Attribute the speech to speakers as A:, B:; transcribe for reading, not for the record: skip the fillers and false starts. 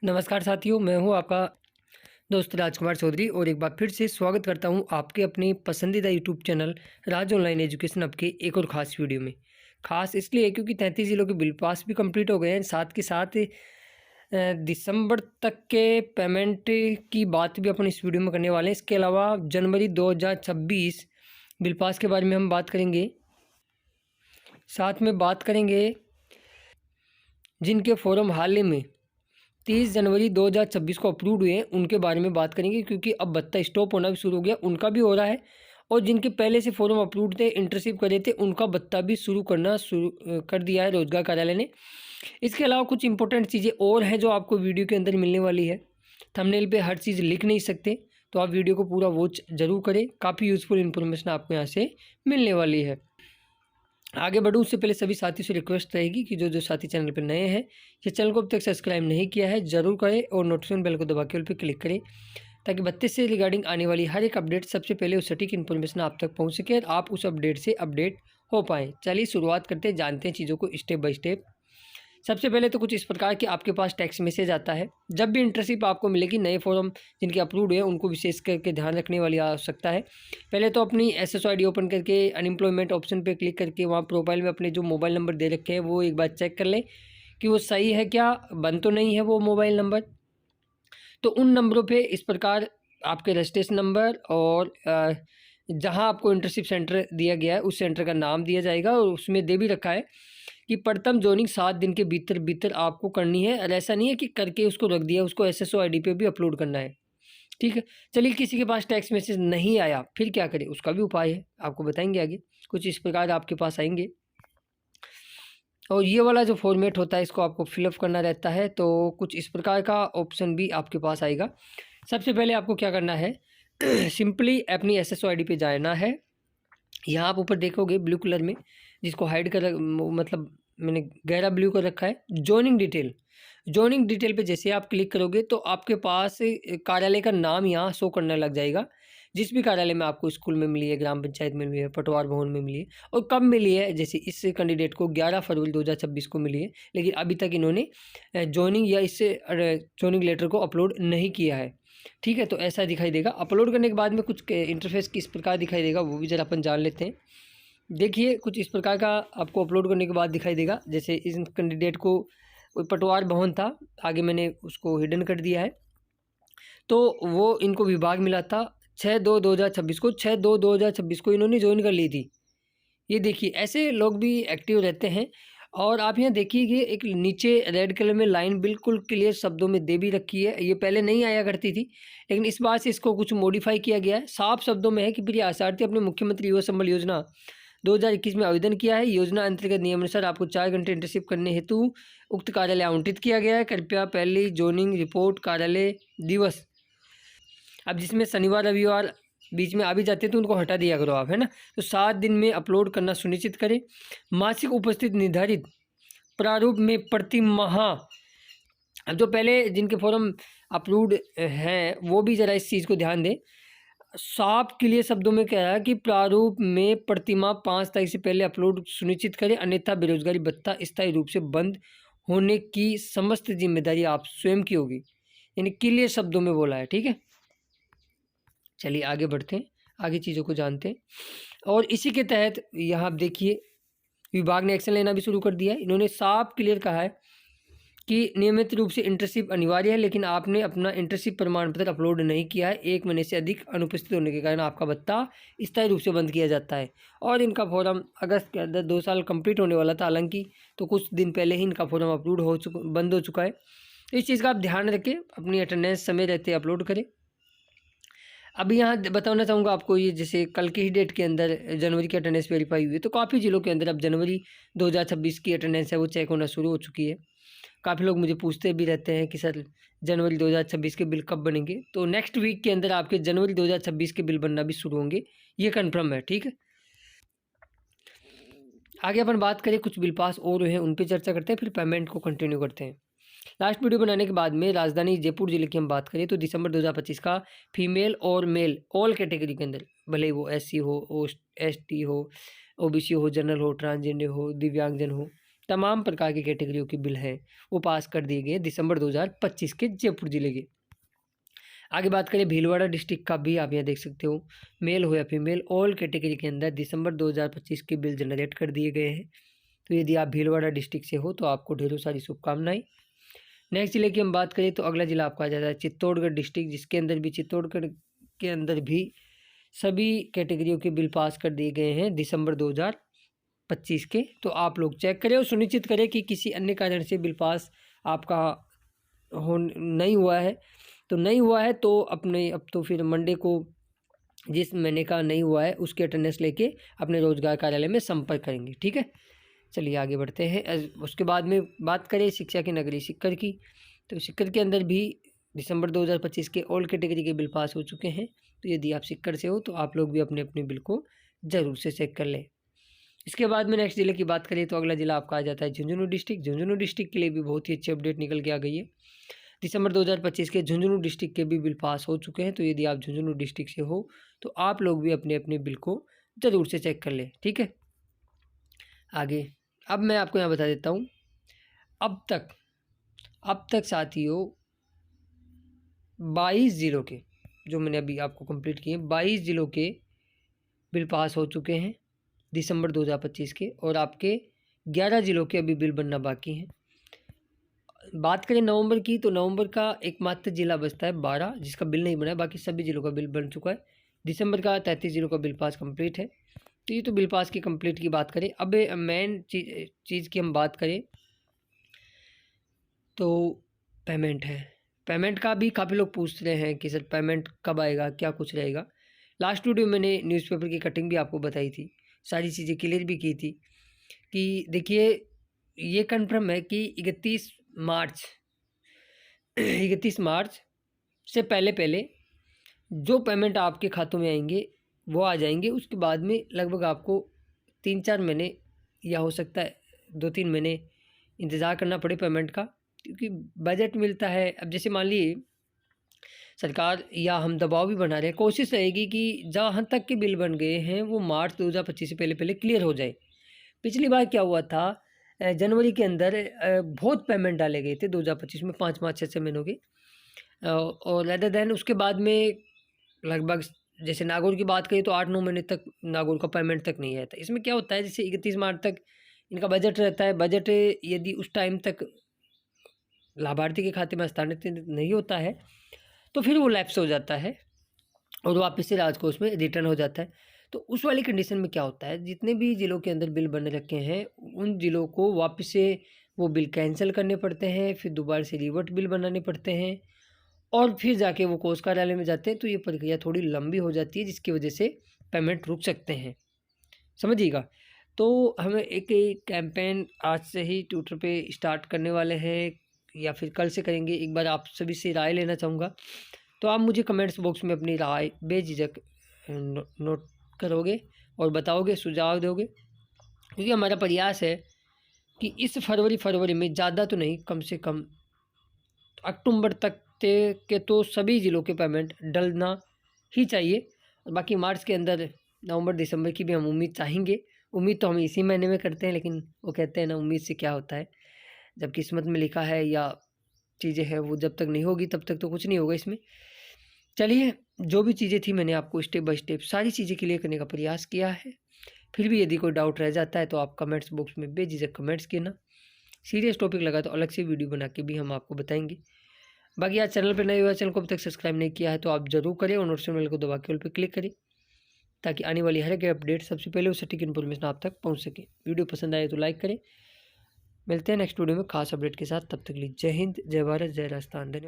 A: नमस्कार साथियों, मैं हूं आपका दोस्त राजकुमार चौधरी और एक बार फिर से स्वागत करता हूं आपके अपने पसंदीदा यूट्यूब चैनल राज ऑनलाइन एजुकेशन अब के एक और ख़ास वीडियो में। ख़ास इसलिए क्योंकि 33 ज़िलों के बिल पास भी कंप्लीट हो गए हैं, साथ के साथ दिसंबर तक के पेमेंट की बात भी अपन इस वीडियो में करने वाले हैं। इसके अलावा जनवरी 2026 बिल पास के बारे में हम बात करेंगे। साथ में बात करेंगे जिनके फॉर्म हाल ही में 30 जनवरी 2026 को अप्रूव हुए हैं उनके बारे में बात करेंगे, क्योंकि अब भत्ता स्टॉप होना भी शुरू हो गया, उनका भी हो रहा है। और जिनके पहले से फॉर्म अप्रूव थे, इंटर्नशिप करे थे, उनका भत्ता भी शुरू कर दिया है रोजगार कार्यालय ने। इसके अलावा कुछ इंपॉर्टेंट चीज़ें और हैं जो आपको वीडियो के अंदर मिलने वाली है। थंबनेल पे हर चीज़ लिख नहीं सकते, तो आप वीडियो को पूरा वॉच जरूर करें। काफ़ी यूज़फुल इन्फॉर्मेशन आपको यहाँ से मिलने वाली है। आगे बढ़ूँ उससे पहले सभी साथियों से रिक्वेस्ट रहेगी कि जो साथी चैनल पर नए हैं या चैनल को अब तक सब्सक्राइब नहीं किया है ज़रूर करें और नोटिफिकेशन बेल को दबा के ऑल पे क्लिक करें, ताकि 32 से रिगार्डिंग आने वाली हर एक अपडेट सबसे पहले उस सटीक इन्फॉर्मेशन आप तक पहुंच सके और आप उस अपडेट से अपडेट हो पाएँ। चलिए शुरुआत करते हैं, जानते हैं चीज़ों को स्टेप बाय स्टेप। सबसे पहले तो कुछ इस प्रकार कि आपके पास टेक्स्ट मैसेज आता है जब भी इंटर्नशिप आपको मिलेगी। नए फॉर्म जिनके अप्रूव्ड है उनको विशेष करके ध्यान रखने वाली आवश्यकता है। पहले तो अपनी SSID ओपन करके अनएम्प्लॉयमेंट ऑप्शन पे क्लिक करके वहाँ प्रोफाइल में अपने जो मोबाइल नंबर दे रखे हैं वो एक बार चेक कर लें कि वो सही है क्या, बंद तो नहीं है वो मोबाइल नंबर। तो उन नंबरों पर इस प्रकार आपके रजिस्ट्रेशन नंबर और जहाँ आपको इंटर्नशिप सेंटर दिया गया है उस सेंटर का नाम दिया जाएगा, और उसमें दे भी रखा है कि प्रथम जॉइनिंग 7 दिन के भीतर भीतर आपको करनी है। और ऐसा नहीं है कि करके उसको रख दिया, उसको SSID पे भी अपलोड करना है। ठीक है, चलिए किसी के पास टेक्स्ट मैसेज नहीं आया फिर क्या करें, उसका भी उपाय है, आपको बताएंगे आगे। कुछ इस प्रकार आपके पास आएंगे और ये वाला जो फॉर्मेट होता है इसको आपको फिलअप करना रहता है। तो कुछ इस प्रकार का ऑप्शन भी आपके पास आएगा। सबसे पहले आपको क्या करना है, सिंपली अपनी SSID पे जाना है। यहाँ आप ऊपर देखोगे ब्लू कलर में, जिसको हाइड कर मतलब मैंने गहरा ब्लू कर रखा है, जॉइनिंग डिटेल पे जैसे आप क्लिक करोगे तो आपके पास कार्यालय का नाम यहाँ शो करने लग जाएगा। जिस भी कार्यालय में आपको स्कूल में मिली है, ग्राम पंचायत में मिली है, पटवार भवन में मिली है और कब मिली है। जैसे इस कैंडिडेट को 11 फरवरी 2026 को मिली है, लेकिन अभी तक इन्होंने जॉइनिंग या इससे जॉइनिंग लेटर को अपलोड नहीं किया है। ठीक है, तो ऐसा दिखाई देगा। अपलोड करने के बाद में कुछ इंटरफेस किस प्रकार दिखाई देगा वो भी ज़रा अपन जान लेते हैं। देखिए कुछ इस प्रकार का आपको अपलोड करने के बाद दिखाई देगा। जैसे इस कैंडिडेट को पटवार भवन था, आगे मैंने उसको हिडन कर दिया है। तो वो इनको विभाग मिला था 6/2/2026 को, 6/2/2026 को इन्होंने ज्वाइन कर ली थी। ये देखिए ऐसे लोग भी एक्टिव रहते हैं। और आप यहाँ देखिए कि एक नीचे रेड कलर में लाइन बिल्कुल क्लियर शब्दों में दे भी रखी है। ये पहले नहीं आया करती थी, लेकिन इस बार से इसको कुछ मॉडिफाई किया गया है। साफ शब्दों में है कि प्रिय आशार्थी अपने मुख्यमंत्री युवा संबल योजना 2021 में आवेदन किया है। योजना अंतर्गत नियमानुसार आपको 4 घंटे इंटर्नशिप करने हेतु उक्त कार्यालय आवंटित किया गया है। कृपया पहली जॉइनिंग रिपोर्ट कार्यालय दिवस, अब जिसमें शनिवार रविवार बीच में आ भी जाते हैं तो उनको हटा दिया करो आप, है ना। तो 7 दिन में अपलोड करना सुनिश्चित करें। मासिक उपस्थित निर्धारित प्रारूप में प्रति माह, अब जो पहले जिनके फॉर्म अप्रूव्ड हैं वो भी ज़रा इस चीज़ को ध्यान दें। साफ क्लियर शब्दों में कह रहा है कि प्रारूप में प्रतिमाह 5 तारीख से पहले अपलोड सुनिश्चित करें, अन्यथा बेरोजगारी भत्ता स्थायी रूप से बंद होने की समस्त जिम्मेदारी आप स्वयं की होगी। यानी क्लियर शब्दों में बोला है। ठीक है, चलिए आगे बढ़ते हैं, आगे चीज़ों को जानते हैं। और इसी के तहत यहाँ आप देखिए विभाग ने एक्शन लेना भी शुरू कर दिया है। इन्होंने साफ क्लियर कहा है कि नियमित रूप से इंटर्नशिप अनिवार्य है, लेकिन आपने अपना इंटर्नशिप प्रमाण पत्र अपलोड नहीं किया है, 1 महीने से अधिक अनुपस्थित होने के कारण आपका भत्ता स्थायी रूप से बंद किया जाता है। और इनका फॉर्म अगस्त के अंदर 2 साल कंप्लीट होने वाला था, हालांकि तो कुछ दिन पहले ही इनका फॉर्म अपलोड बंद हो चुका है। तो इस चीज़ का आप ध्यान रखें, अपनी अटेंडेंस समय रहते अपलोड करें। अभी यहाँ बताना चाहूँगा आपको, ये जैसे कल की ही डेट के अंदर जनवरी की अटेंडेंस वेरीफाई हुई है, तो काफ़ी ज़िलों के अंदर अब जनवरी 2026 की अटेंडेंस है वो चेक होना शुरू हो चुकी है। काफ़ी लोग मुझे पूछते भी रहते हैं कि सर जनवरी 2026 के बिल कब बनेंगे, तो नेक्स्ट वीक के अंदर आपके जनवरी 2026 के बिल बनना भी शुरू होंगे, ये कन्फर्म है। ठीक है, आगे अपन बात करें कुछ बिल पास और हैं उन पर चर्चा करते हैं, फिर पेमेंट को कंटिन्यू करते हैं। लास्ट वीडियो बनाने के बाद में राजधानी जयपुर जिले की हम बात करें तो दिसंबर 2025 का फीमेल और मेल ऑल कैटेगरी के अंदर, भले वो SC हो, ST हो, OBC हो, जनरल हो, ट्रांसजेंडर हो, दिव्यांगजन हो, तमाम प्रकार की कैटेगरियों के बिल हैं वो पास कर दिए गए दिसंबर 2025 के जयपुर जिले के। आगे बात करें भीलवाड़ा डिस्ट्रिक्ट का भी, आप यहाँ देख सकते हो मेल हो या फीमेल ऑल कैटेगरी के अंदर दिसंबर 2025 के बिल जनरेट कर दिए गए हैं। तो यदि आप भीलवाड़ा डिस्ट्रिक्ट से हो तो आपको ढेरों सारी शुभकामनाएं। नेक्स्ट जिले की हम बात करें तो अगला जिला आपका आ जाता है चित्तौड़गढ़ डिस्ट्रिक्ट, जिसके अंदर भी चित्तौड़गढ़ के अंदर भी सभी कैटेगरियों के बिल पास कर दिए गए हैं दिसंबर 2025 के। तो आप लोग चेक करें और सुनिश्चित करें कि किसी अन्य कारण से बिल पास आपका नहीं हुआ है। तो नहीं हुआ है तो अब तो फिर मंडे को जिस महीने का नहीं हुआ है उसके अटेंडेंस लेके अपने रोजगार कार्यालय में संपर्क करेंगे, ठीक है। चलिए आगे बढ़ते हैं। उसके बाद में बात करें शिक्षा की नगरी सिक्कर की, तो सिक्कर के अंदर भी दिसंबर 2025 के ऑल कैटेगरी के बिल पास हो चुके हैं। तो यदि आप सिक्कर से हो तो आप लोग भी अपने अपने बिल को ज़रूर से चेक कर लें। इसके बाद में नेक्स्ट जिले की बात करें तो अगला जिला आपका आ जाता है झुंझुनू डिस्ट्रिक्ट। झुंझुनू डिस्ट्रिक्ट के लिए भी बहुत ही अच्छी अपडेट निकल के आ गई है। दिसंबर 2025 के झुंझुनू डिस्ट्रिक्ट के भी बिल पास हो चुके हैं। तो यदि आप झुंझुनू डिस्ट्रिक्ट से हो तो आप लोग भी अपने अपने बिल को ज़रूर से चेक कर लें, ठीक है। आगे अब मैं आपको यहाँ बता देता हूँ, अब तक साथियों 22 ज़िलों के जो मैंने अभी आपको कंप्लीट किए 22 ज़िलों के बिल पास हो चुके हैं दिसंबर 2025 के, और आपके 11 ज़िलों के अभी बिल बनना बाकी हैं। बात करें नवंबर की तो नवंबर का एकमात्र ज़िला बचता है 12 जिसका बिल नहीं बना है, बाकी सभी ज़िलों का बिल बन चुका है। दिसंबर का 33 ज़िलों का बिल पास कंप्लीट है। तो ये तो बिल पास की कंप्लीट की बात करें। अब मेन चीज़ की हम बात करें तो पेमेंट है। पेमेंट का भी काफ़ी लोग पूछ रहे हैं कि सर पेमेंट कब आएगा, क्या कुछ रहेगा। लास्ट वीडियो मैंने न्यूज़पेपर की कटिंग भी आपको बताई थी, सारी चीज़ें क्लियर भी की थी कि देखिए ये कन्फर्म है कि 31 मार्च से पहले जो पेमेंट आपके खातों में आएंगे वो आ जाएंगे। उसके बाद में लगभग आपको 3-4 महीने या हो सकता है 2-3 महीने इंतज़ार करना पड़े पेमेंट का, क्योंकि बजट मिलता है। अब जैसे मान लीजिए सरकार या हम दबाव भी बना रहे हैं, कोशिश रहेगी कि जहाँ तक के बिल बन गए हैं वो मार्च 2025 से पहले क्लियर हो जाए। पिछली बार क्या हुआ था, जनवरी के अंदर बहुत पेमेंट डाले गए थे 2025 में 5-5, 6-6 महीनों के, और रेदर देन उसके बाद में लगभग जैसे नागौर की बात करें तो 8-9 महीने तक नागौर का पेमेंट तक नहीं आया था। इसमें क्या होता है, जैसे 31 मार्च तक इनका बजट रहता है, बजट यदि उस टाइम तक लाभार्थी के खाते में हस्तांतरित नहीं होता है तो फिर वो लैप्स हो जाता है और वापस से राजकोष में रिटर्न हो जाता है। तो उस वाली कंडीशन में क्या होता है, जितने भी ज़िलों के अंदर बिल बन रखे हैं उन ज़िलों को वापस से वो बिल कैंसिल करने पड़ते हैं, फिर दोबारा से रिवर्ट बिल बनाने पड़ते हैं और फिर जाके वो कोष कार्यालय में जाते हैं। तो ये प्रक्रिया थोड़ी लंबी हो जाती है जिसकी वजह से पेमेंट रुक सकते हैं, समझिएगा। तो हमें एक कैंपेन आज से ही ट्विटर पे स्टार्ट करने वाले हैं या फिर कल से करेंगे। एक बार आप सभी से राय लेना चाहूँगा, तो आप मुझे कमेंट्स बॉक्स में अपनी राय बेझिझक नोट करोगे और बताओगे, सुझाव दोगे, क्योंकि हमारा प्रयास है कि इस फरवरी में ज़्यादा तो नहीं, कम से कम अक्टूबर तक के तो सभी ज़िलों के पेमेंट डलना ही चाहिए। और बाकी मार्च के अंदर नवंबर दिसंबर की भी हम उम्मीद चाहेंगे। उम्मीद तो हम इसी महीने में करते हैं, लेकिन वो कहते हैं ना उम्मीद से क्या होता है, जब किस्मत में लिखा है या चीज़ें हैं वो जब तक नहीं होगी तब तक तो कुछ नहीं होगा इसमें। चलिए, जो भी चीज़ें थी मैंने आपको स्टेप बाय स्टेप सारी चीज़ें क्लियर करने का प्रयास किया है। फिर भी यदि कोई डाउट रह जाता है तो आप कमेंट्स बॉक्स में बेझिझक कमेंट्स करना। सीरियस टॉपिक लगा तो अलग से वीडियो बना के भी हम आपको बताएंगे। बाकी आज चैनल पर नए हुआ, चैनल को अभी तक सब्सक्राइब नहीं किया है तो आप ज़रूर करें और नोटिफिकेशन बेल को दबा के ऑल पे क्लिक करें, ताकि आने वाली हर एक अपडेट सबसे पहले उस सटीक इन्फॉर्मेशन आप तक पहुँच सके। वीडियो पसंद आए तो लाइक करें। मिलते हैं नेक्स्ट वीडियो में खास अपडेट के साथ, तब तक के लिए जय हिंद, जय भारत, जय राजस्थान। धन्यवाद।